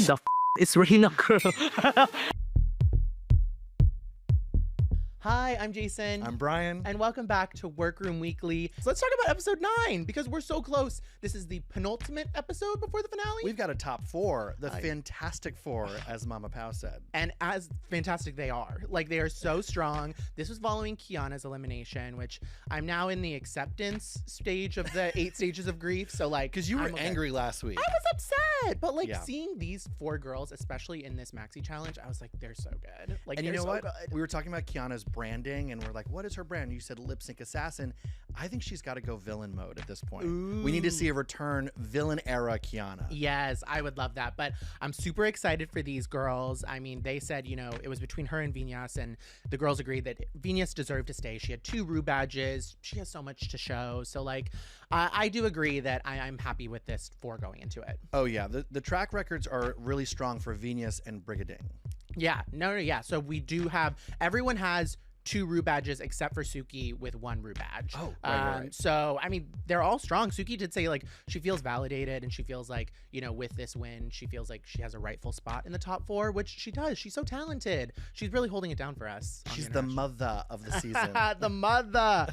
the is Reina girl? Hi, I'm Jason. I'm Brian. And welcome back to Werk Room Weekly. So let's talk about episode 9 because we're so close. This is the penultimate episode before the finale. We've got a top 4, the Fantastic Four, as Mama Pao said. And as fantastic they are. Like, they are so strong. This was following Kiana's elimination, which I'm now in the acceptance stage of the 8 stages of grief. So, like, because you were angry last week. I was upset. But, like, seeing these 4 girls, especially in this Maxi challenge, I was like, they're so good. Like, and you know so what? Good. We were talking about Kiana's branding, and we're like, what is her brand? And you said lip sync assassin. I think she's got to go villain mode at this point. Ooh. We need to see a return villain era Kiana. Yes, I would love that. But I'm super excited for these girls. I mean, they said, you know, it was between her and Vinyas, and the girls agreed that Vinyas deserved to stay. She had 2 Rue badges. She has so much to show. So, like, I do agree that I'm happy with this 4 going into it. Oh, yeah. The track records are really strong for Vinyas and Brigading. Yeah. No, yeah. So we do have, everyone has 2 Rue badges except for Suki with 1 Rue badge. Oh, right. So, I mean, they're all strong. Suki did say, like, she feels validated and she feels like, you know, with this win, she feels like she has a rightful spot in the top 4, which she does. She's so talented. She's really holding it down for us. She's the mother of the season. The mother.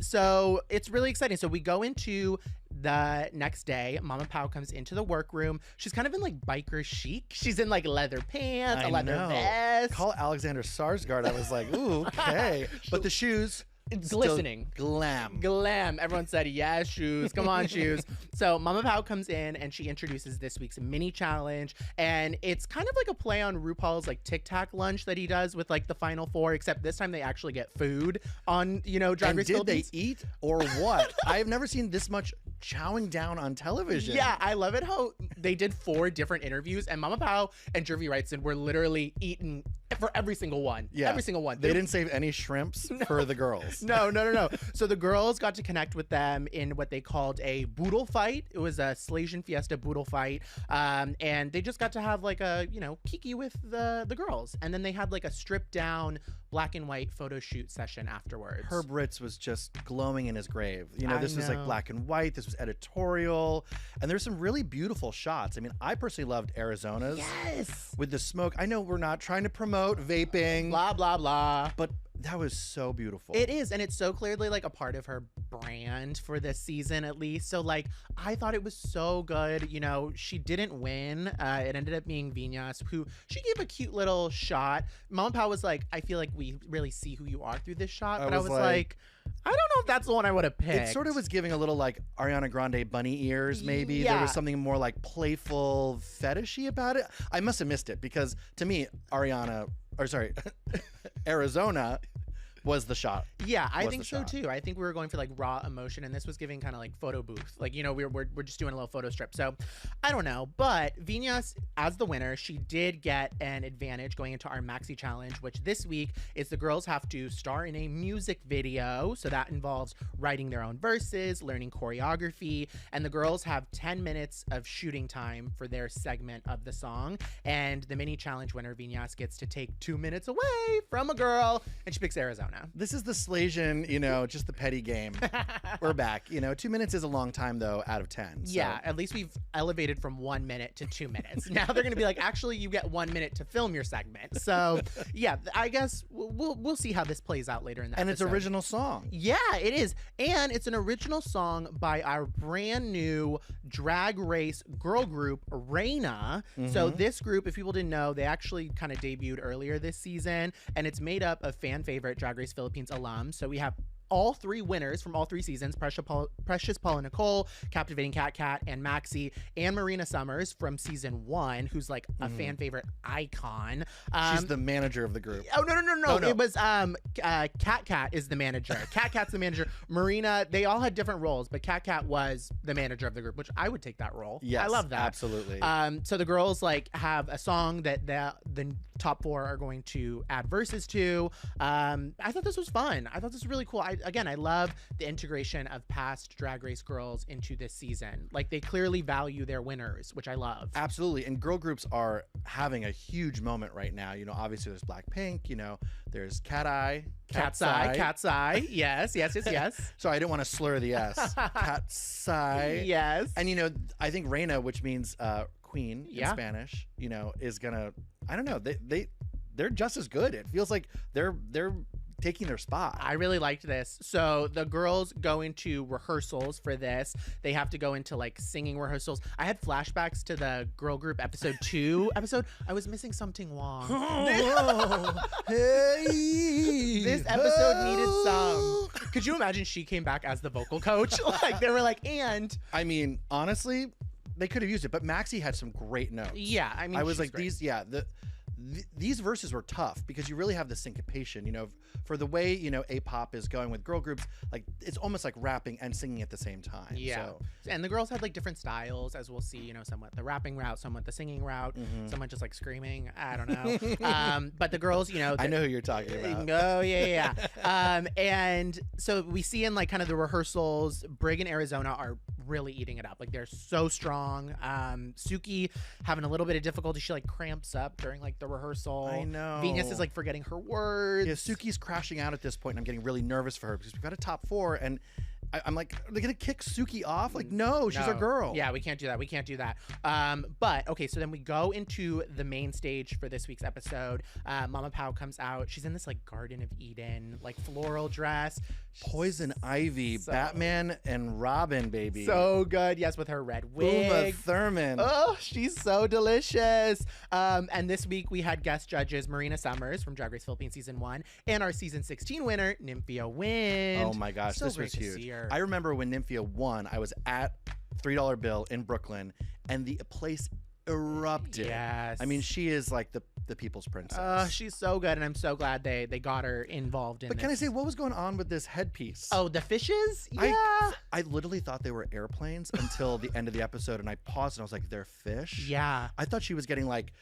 So it's really exciting. So we go into the next day. Mama Pao comes into the workroom. She's kind of in like biker chic. She's in like leather pants, a leather vest. Call Alexander Sarsgaard. I was like, ooh, okay. But the shoes, glistening. Glam. Glam. Everyone said, yes, shoes. Come on, shoes. So Mama Pao comes in and she introduces this week's mini challenge. And it's kind of like a play on RuPaul's like Tic Tac lunch that he does with like the final 4, except this time they actually get food on, you know, Drag Race Philippines. Did they eat or what? I have never seen this much chowing down on television. Yeah, I love it how they did 4 different interviews and Mama Pao and Jervy Wrightson were literally eating for every single one. Yeah. Every single one. They didn't save any shrimps for the girls. No. So the girls got to connect with them in what they called a boodle fight. It was a Slaysian Fiesta boodle fight. And they just got to have like a, you know, kiki with the girls. And then they had like a stripped down black and white photo shoot session afterwards. Herb Ritz was just glowing in his grave. You know, this was like black and white. This was editorial. And there's some really beautiful shots. I mean, I personally loved Arizona's. Yes. With the smoke. I know we're not trying to promote vaping. Blah, blah, blah. But that was so beautiful. It is, and it's so clearly like a part of her brand for this season at least. So like, I thought it was so good. You know, she didn't win. It ended up being Vinyas, who she gave a cute little shot. Mama Pao was like, I feel like we really see who you are through this shot. But I was like, I don't know if that's the one I would have picked. It sort of was giving a little like Ariana Grande bunny ears, maybe. Yeah. There was something more like playful, fetishy about it. I must have missed it because to me, Arizona was the shot. Yeah, I think so too. I think we were going for like raw emotion, and this was giving kind of like photo booth. Like, you know, we're just doing a little photo strip. So I don't know. But Vinyas, as the winner, she did get an advantage going into our Maxi challenge, which this week is the girls have to star in a music video. So that involves writing their own verses, learning choreography, and the girls have 10 minutes of shooting time for their segment of the song. And the mini challenge winner, Vinyas, gets to take 2 minutes away from a girl, and she picks Arizona. This is the Slaysian, you know, just the petty game. We're back. You know, 2 minutes is a long time, though, out of 10. So. Yeah, at least we've elevated from 1 minute to 2 minutes. Now they're going to be like, actually, you get 1 minute to film your segment. So, yeah, I guess we'll see how this plays out later in the episode. And it's original song. Yeah, it is. And it's an original song by our brand new Drag Race girl group, Reina. So this group, if people didn't know, they actually kind of debuted earlier this season, and it's made up of fan favorite Drag Race Philippines alums. So we have all 3 winners from all 3 seasons, Precious Paula Nicole, Captivating Cat Cat, and Maxi, and Marina Summers from season 1, who's like a fan favorite icon. She's the manager of the group. Oh, no. It was Cat Cat is the manager. Cat Cat's the manager. Marina, they all had different roles, but Cat Cat was the manager of the group, which I would take that role. Yes, I love that. Absolutely. So the girls like have a song that the top 4 are going to add verses to. I thought this was fun. I thought this was really cool. I love the integration of past Drag Race girls into this season. Like, they clearly value their winners, which I love. Absolutely. And girl groups are having a huge moment right now. You know, obviously there's Blackpink, you know, there's Cat's Eye. Yes. Sorry, I didn't want to slur the S. Cat's Eye. Yes. And, you know, I think Reina, which means queen in Spanish, you know, is gonna, I don't know, they're just as good. It feels like they're taking their spot. I really liked this. So the girls go into rehearsals for this. They have to go into like singing rehearsals. I had flashbacks to the girl group episode 2 episode. I was missing something wrong. Hey, this episode needed some. Could you imagine she came back as the vocal coach? Like they were like, and I mean, honestly, they could have used it, but Maxi had some great notes. Yeah, I mean, I was like, great. these verses were tough because you really have the syncopation, you know, for the way, you know, A-pop is going with girl groups, like it's almost like rapping and singing at the same time. Yeah. So. And the girls had like different styles, as we'll see, you know, somewhat the rapping route, somewhat the singing route, somewhat just like screaming. I don't know. But the girls, you know. I know who you're talking about. Oh, yeah. And so we see in like kind of the rehearsals, Brig and Arizona are really eating it up. Like they're so strong. Suki having a little bit of difficulty. She like cramps up during like the rehearsal. I know. Venus is like forgetting her words. Yeah, Suki's crashing out at this point, and I'm getting really nervous for her because we've got a top 4, and I'm like, are they gonna kick Suki off? Like, no, she's a girl. Yeah, we can't do that. We can't do that. But okay, so then we go into the main stage for this week's episode. Mama Pao comes out. She's in this like Garden of Eden, like floral dress. Poison Ivy, Batman and Robin, baby. So good. Yes, with her red wig. Uma Thurman. Oh, she's so delicious. And this week we had guest judges Marina Summers from Drag Race Philippines Season 1 and our Season 16 winner, Nymphia Wind. Oh my gosh, so this was great to see huge. her. I remember when Nymphia won, I was at $3 Bill in Brooklyn, and the place erupted. Yes. I mean, she is like the people's princess. She's so good, and I'm so glad they got her involved in But this. can I say, what was going on with this headpiece? Oh, the fishes? Yeah. I literally thought they were airplanes until the end of the episode, and I paused and I was like, they're fish? Yeah. I thought she was getting like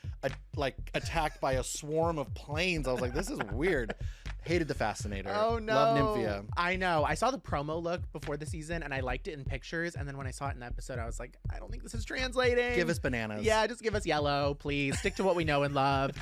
attacked by a swarm of planes. I was like, this is weird. Hated the Fascinator. Oh no. Love Nymphia. I know. I saw the promo look before the season and I liked it in pictures, and then when I saw it in the episode I was like, I don't think this is translating. Give us bananas. Yeah, just give us yellow, please. Stick to what we know and love.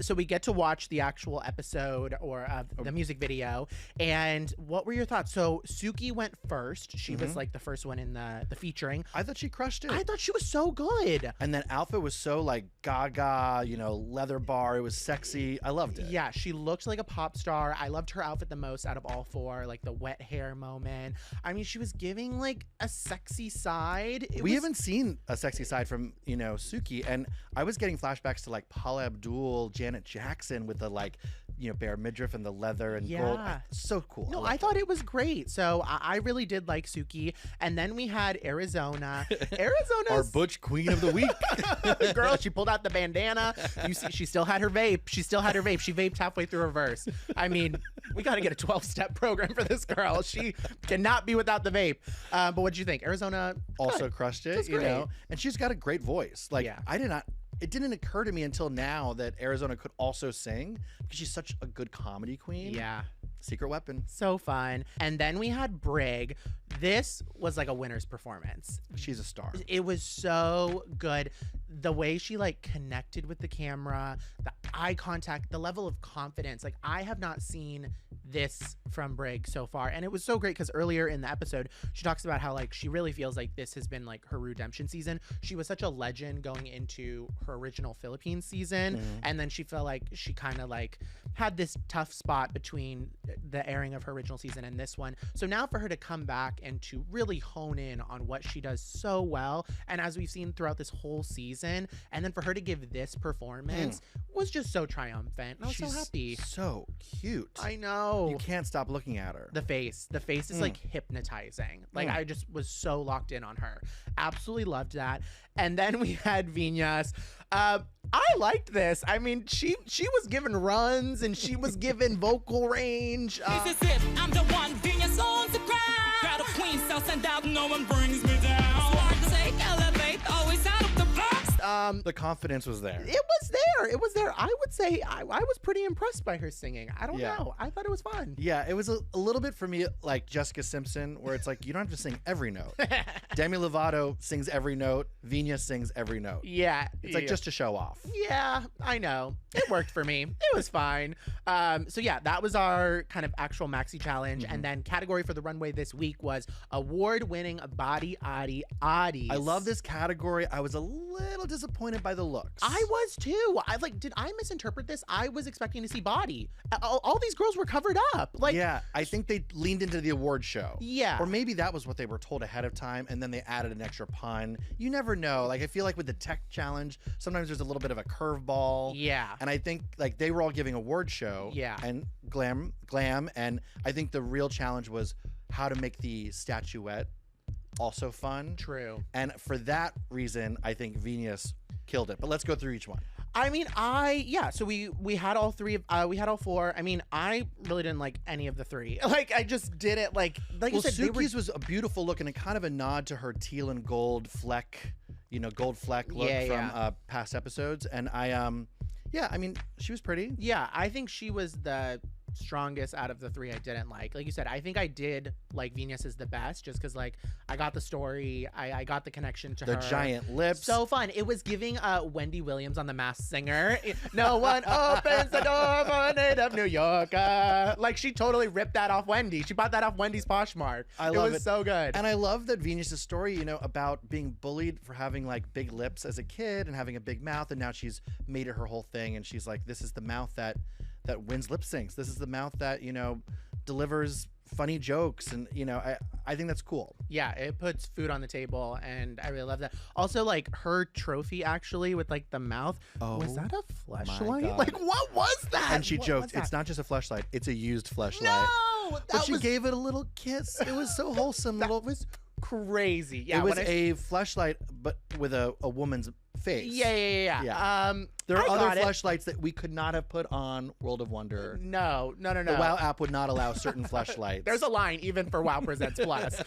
So we get to watch the actual episode or the music video. And what were your thoughts? So Suki went first. She was like the first one in the featuring. I thought she crushed it. I thought she was so good. And that outfit was so like gaga, you know, leather bar. It was sexy. I loved it. Yeah, she looked like a pop star. I loved her outfit the most out of all 4, like the wet hair moment. I mean, she was giving like a sexy side. We haven't seen a sexy side from, you know, Suki, and I was getting flashbacks to like Paula Abdul, Janet Jackson with the like, you know, bare midriff and the leather and gold. So cool. No, I thought it was great. So I really did like Suki. And then we had Arizona. Arizona's our Butch Queen of the Week. Girl, she pulled out the bandana. You see, she still had her vape. She vaped halfway through her verse. I mean, we got to get a 12-step program for this girl. She cannot be without the vape. But what did you think? Arizona also crushed it, you know, and she's got a great voice. Like, it didn't occur to me until now that Arizona could also sing because she's such a good comedy queen. Yeah. Secret weapon. So fun. And then we had Brig. This was like a winner's performance. She's a star. It was so good. The way she like connected with the camera, the eye contact, the level of confidence. Like I have not seen this from Brig so far. And it was so great because earlier in the episode, she talks about how like she really feels like this has been like her redemption season. She was such a legend going into her original Philippines season. And then she felt like she kind of like had this tough spot between the airing of her original season and this one. So now for her to come back and to really hone in on what she does so well, and as we've seen throughout this whole season, and then for her to give this performance was just so triumphant. And I was so happy. So cute. I know. You can't stop looking at her. The face is like hypnotizing. Like I just was so locked in on her. Absolutely loved that. And then we had Venus. I liked this. I mean, she was given runs and she was given vocal range. I'm the one, Venus on the ground. Got a queen, so send out, no one brings me down. Smart, take, elevate, always out of the box. The confidence was there. It was there. It was there. I would say I was pretty impressed by her singing. I don't know. I thought it was fun. Yeah, it was a little bit for me like Jessica Simpson, where it's like you don't have to sing every note. Demi Lovato sings every note. Vina sings every note. Yeah. It's like just to show off. Yeah, I know. It worked for me. It was fine. So yeah, that was our kind of actual Maxi challenge. And then category for the runway this week was award-winning Bodi-yodi-yodies. I love this category. I was a little disappointed by the looks. I was too. Did I misinterpret this? I was expecting to see body. All these girls were covered up. Yeah, I think they leaned into the award show. Yeah. Or maybe that was what they were told ahead of time, and then they added an extra pun. You never know. Like, I feel like with the tech challenge, sometimes there's a little bit of a curveball. Yeah. And I think, like, they were all giving award show. Yeah. And glam, and I think the real challenge was how to make the statuette also fun. True. And for that reason, I think Venus killed it. But let's go through each one. I mean, so we had all three of, we had all four. I mean, I really didn't like any of the three. Like, I just did it like well, I said, Suki's was a beautiful look and kind of a nod to her teal and gold fleck, gold fleck look from past episodes. And I mean, she was pretty. Yeah, I think she was the strongest out of the three I didn't like. Like you said, I think I did like Venus is the best just because like I got the story, I got the connection to her. The giant lips. So fun. It was giving Wendy Williams on The Masked Singer. No one opens the door for a native New Yorker. Like she totally ripped that off Wendy. She bought that off Wendy's Poshmark. I love it. It was so good. And I love that Venus's story, about being bullied for having like big lips as a kid and having a big mouth, and now she's made it her whole thing, and she's like, this is the mouth that wins lip syncs. This is the mouth that, delivers funny jokes. And, I think that's cool. Yeah, it puts food on the table, and I really love that. Also, like, her trophy, actually, with, like, the mouth. Was that a fleshlight? Like, what was that? And she joked, it's not just a fleshlight, it's a used fleshlight. No! But she gave it a little kiss. It was so wholesome. That was crazy. Yeah, it was a fleshlight, but with a woman's face. Yeah. There are other fleshlights that we could not have put on World of Wonder. No. The WoW app would not allow certain fleshlights. There's a line even for WoW Presents Plus.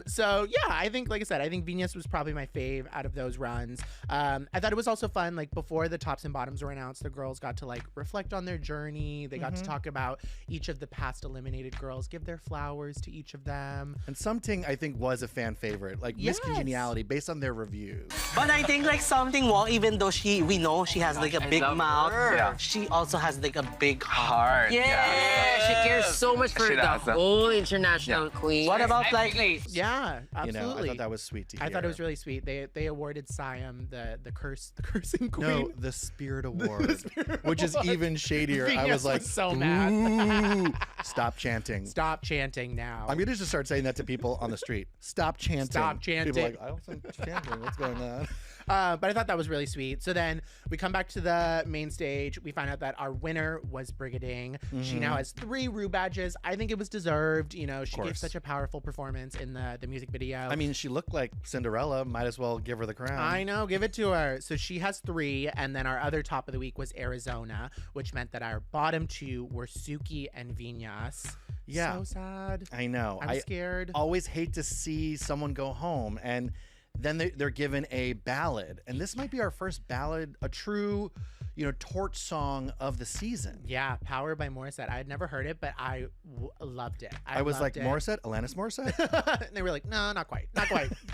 So yeah, I think, like I said, I think Venus was probably my fave out of those runs. I thought it was also fun, like before the tops and bottoms were announced, the girls got to like reflect on their journey. They got to talk about each of the past eliminated girls, give their flowers to each of them. And something I think was a fan favorite, like Miss Congeniality, based on their reviews. But I think like something wrong, even though we know she has like a big mouth, she also has like a big heart. Yeah, she cares so much for the whole international queen. What about like, yeah, absolutely. I thought that was sweet to hear. I thought it was really sweet. They awarded Siam the cursing queen. No, the Spirit Award, which is even shadier. Venus I was like, so mad. Stop chanting. Stop chanting now. I'm gonna just start saying that to people on the street. Stop chanting. Stop chanting. People are like, I don't think chanting. What's going on? But I thought that was really sweet. So then we come back to the main stage. We find out that our winner was Brigading. She now has 3 Rue badges. I think it was deserved. She gave such a powerful performance in the music video. I mean, she looked like Cinderella. Might as well give her the crown. I know, give it to her. So she has 3, and then our other top of the week was Arizona, which meant that our bottom 2 were Suki and Vinyas. Yeah. So sad. I know. I'm scared. Always hate to see someone go home, and then they're given a ballad, and this might be our first ballad, a true, torch song of the season. Yeah, Power by Morissette. I had never heard it, but I loved it. I was like, Morissette? Alanis Morissette? And they were like, no, not quite.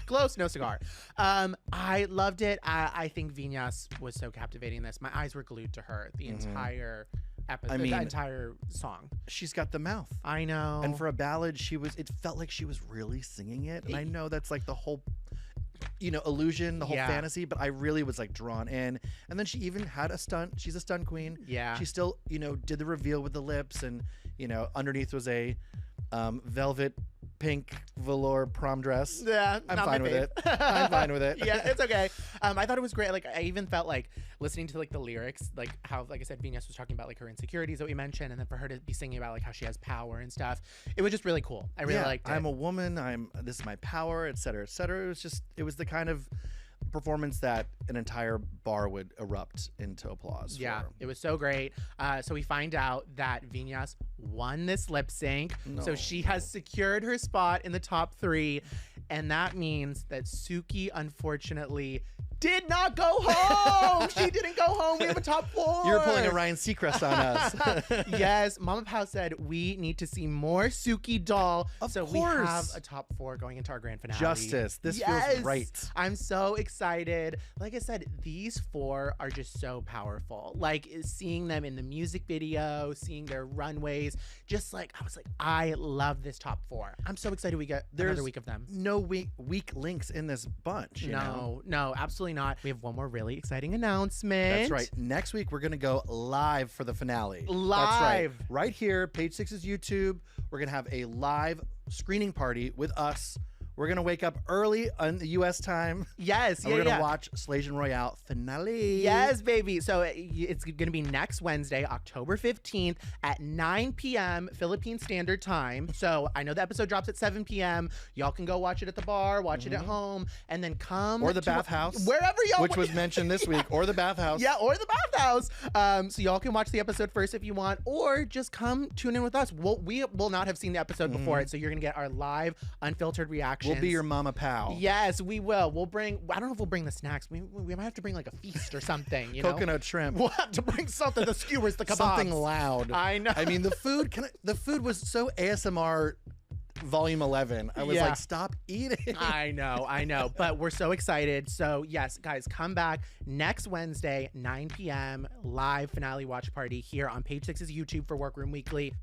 Close, no cigar. I loved it. I think Vinyas was so captivating in this. My eyes were glued to her the entire episode, the entire song. She's got the mouth. I know. And for a ballad, it felt like she was really singing it. And I know that's like the whole illusion, the whole fantasy, but I really was like drawn in. And then she even had a stunt. She's a stunt queen. Yeah. She still, did the reveal with the lips, and, underneath was a velvet pink velour prom dress. Yeah, I'm fine with it. I'm fine with it. Yeah, it's okay. I thought it was great. Like, I even felt like listening to like the lyrics, like how, like I said, Venus was talking about like her insecurities that we mentioned, and then for her to be singing about like how she has power and stuff, it was just really cool. I really liked it. I'm a woman. This is my power, et cetera, et cetera. It was the kind of performance that an entire bar would erupt into applause. Yeah, for. it was so great. So we find out that Vinyas won this lip sync. So she has secured her spot in the top 3. And that means that Suki, unfortunately, did not go home. She didn't go home. We have a top 4. You're pulling a Ryan Seacrest on us. Yes, Mama Pao said we need to see more Suki doll. Of so course. we have a top 4 going into our grand finale. Justice. This feels right. I'm so excited. Like I said, these 4 are just so powerful. Like seeing them in the music video, seeing their runways, just like I was like, I love this top 4. I'm so excited we get another week of them. No weak links in this bunch. You know? No, absolutely not. We have one more really exciting announcement. That's right. Next week, we're going to go live for the finale. Live. That's right. Right here, Page 6's YouTube. We're going to have a live screening party with us. We're going to wake up early on the U.S. time. Yes, and we're going to watch Slaysian Royale finale. Yes, baby. So it's going to be next Wednesday, October 15th at 9 p.m. Philippine Standard Time. So I know the episode drops at 7 p.m. Y'all can go watch it at the bar, watch it at home, and then come or the bathhouse, wherever y'all, which was mentioned this week, or the bathhouse. Yeah, or the bathhouse. So y'all can watch the episode first if you want, or just come tune in with us. We will not have seen the episode before it, so you're going to get our live, unfiltered reaction. We'll be your Mama Pao. Yes, we will. We'll bring, I don't know if we'll bring the snacks. We might have to bring like a feast or something, you know? Coconut shrimp. We'll have to bring something, the skewers, the kebabs. Something loud. I know. I mean, the food was so ASMR volume 11. I was like, stop eating. I know. But we're so excited. So yes, guys, come back next Wednesday, 9 p.m. live finale watch party here on Page 6's YouTube for Werk Room Weekly.